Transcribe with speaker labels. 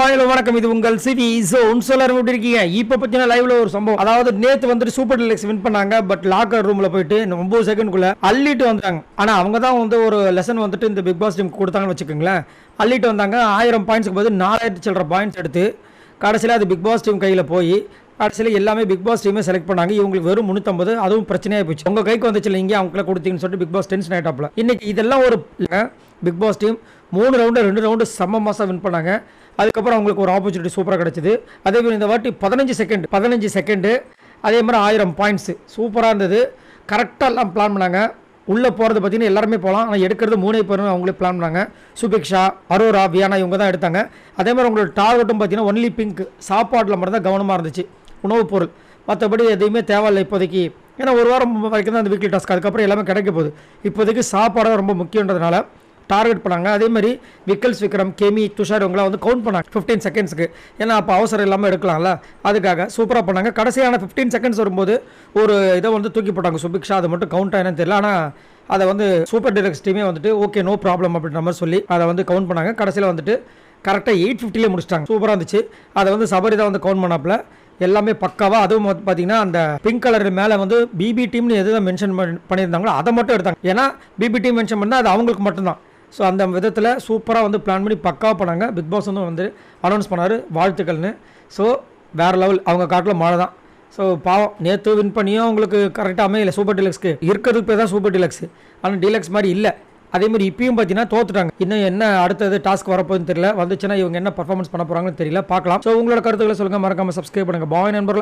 Speaker 1: Hello வணக்கம், இது உங்கள் சிவி ஜோன். எல்லாரும் எப்படி இருக்கீங்க? இப்போ பத்தின லைவ்ல ஒரு சம்பவம். அதாவது நேத்து வந்துட்டு சூப்பர் டீலக்ஸ் வின் பண்ணாங்க. பட் லாக்கர் ரூம்ல போயிட்டு 9 செகண்ட்குள்ள அள்ளிட்டு வந்தாங்க. ஆனா அவங்க தான் வந்து ஒரு லெசன் வந்துட்டு இந்த பிக் பாஸ் டீம் கொடுத்தாங்கன்னு வச்சுக்கோங்களேன். அள்ளிட்டு வந்தாங்க. 1000 பாயிண்ட்ஸ்க்கு போது 4000 சில்லற பாயிண்ட்ஸ் எடுத்து கடைசியில் அது பிக் பாஸ் டீம் கையில் போய் கடைசியில் எல்லாமே பிக் பாஸ் டீமே செலக்ட் பண்ணாங்க. இவங்களுக்கு வெறும் 350, அதுவும் பிரச்சனையாக போச்சு. உங்கள் கைக்கு வந்துச்சு இல்லை, இங்கே அவங்கள கொடுத்தீங்கன்னு சொல்லிட்டு பிக் பாஸ் டென்ஷன் ஆகிட்டாப்ல. இன்னைக்கு இதெல்லாம் ஒரு big boss team 3 round 2 round செம்ம மாதம் வின் பண்ணாங்க. அதுக்கப்புறம் அவங்களுக்கு ஒரு ஆப்பர்ச்சுனிட்டி சூப்பராக கிடச்சிது. அதே மாதிரி இந்த வாட்டி 15 செகண்டு அதே மாதிரி 1000 பாயிண்ட்ஸு சூப்பராக இருந்தது. கரெக்டாக எல்லாம் பிளான் பண்ணாங்க. உள்ளே போகிறது பார்த்தீங்கன்னா எல்லாருமே போகலாம், ஆனால் எடுக்கிறது 3 பேரும் அவங்களே பிளான் பண்ணாங்க. சுபிக்ஷா, அரோரா, வியானா இவங்க தான் எடுத்தாங்க. அதே மாதிரி அவங்களோட டார்கெட்டும் பார்த்தீங்கன்னா ஒன்லி பிங்க், சாப்பாட்டில் மட்டும் தான் கவனமாக இருந்துச்சு, உணவுப் பொருள். மற்றபடி எதுவுமே தேவையில்லை இப்போதைக்கு. ஏன்னா ஒரு வாரம் வரைக்கும் தான் அந்த வீக்லி டாஸ்க், அதுக்கப்புறம் எல்லாமே கிடைக்க போகுது. இப்போதைக்கு சாப்பாடு ரொம்ப முக்கியன்றதுனால டார்கெட் பண்ணாங்க. அதே மாதிரி விக்கல்ஸ், விக்ரம், கெமி, துஷார் இவங்களாம் வந்து கவுண்ட் பண்ணாங்க 15 செகண்ட்ஸ்க்கு. ஏன்னா அப்போ அவசரம் இல்லாமல் எடுக்கலாம்ல, அதுக்காக சூப்பராக பண்ணாங்க. கடைசியான 15 செகண்ட்ஸ் வரும்போது ஒரு இதை வந்து தூக்கி போட்டாங்க சுபிக்ஷா. அது மட்டும் கவுண்ட் ஆகினு தெரியல. ஆனால் அதை வந்து சூப்பர் டீலக்ஸ் டீமே வந்துட்டு ஓகே நோ ப்ராப்ளம் அப்படின்ற மாதிரி சொல்லி அதை வந்து கவுண்ட் பண்ணாங்க. கடைசியில் வந்துட்டு கரெக்டாக 850 முடிச்சிட்டாங்க. சூப்பராக இருந்துச்சு. அதை வந்து சபரி தான் வந்து கவுண்ட் பண்ணாப்புல எல்லாமே பக்காவாக. அதுவும் பார்த்தீங்கன்னா அந்த பிங்க் கலர் மேலே வந்து பிபி டீம்னு எது மென்ஷன் பண்ணியிருந்தாங்களோ அதை மட்டும் எடுத்தாங்க. ஏன்னா பிபி டீம் மென்ஷன் பண்ணால் அது அவங்களுக்கு மட்டும்தான். ஸோ அந்த விதத்தில் சூப்பராக வந்து பிளான் பண்ணி பக்காவாக பண்ணாங்க. பிக் பாஸ் வந்து அனௌன்ஸ் பண்ணார் வாழ்த்துக்கள்னு. ஸோ வேறு லெவல். அவங்க காட்டில் மழை தான். ஸோ பாவம், நேற்று வின் பண்ணியும் அவங்களுக்கு கரெக்டாக அமையலை. சூப்பர் டீலக்ஸ்க்கு இருக்கிறதுக்கு பேர் தான் சூப்பர் டீலக்ஸ், ஆனால் டீலக்ஸ் மாதிரி இல்லை. அதேமாதிரி இப்பயும் பார்த்தீங்கன்னா தோத்துட்டாங்க. இன்னும் என்ன அடுத்தது டாஸ்க் வரப்போகுதுன்னு தெரியல. வந்துச்சுன்னா இவங்க என்ன பர்ஃபார்மன்ஸ் பண்ண போகிறாங்கன்னு தெரியல, பார்க்கலாம். ஸோ உங்களோட கருத்துக்களை சொல்லுங்கள், மறக்காமல் சப்ஸ்கிரைப் பண்ணுங்கள். பாய் நண்பர்கள்.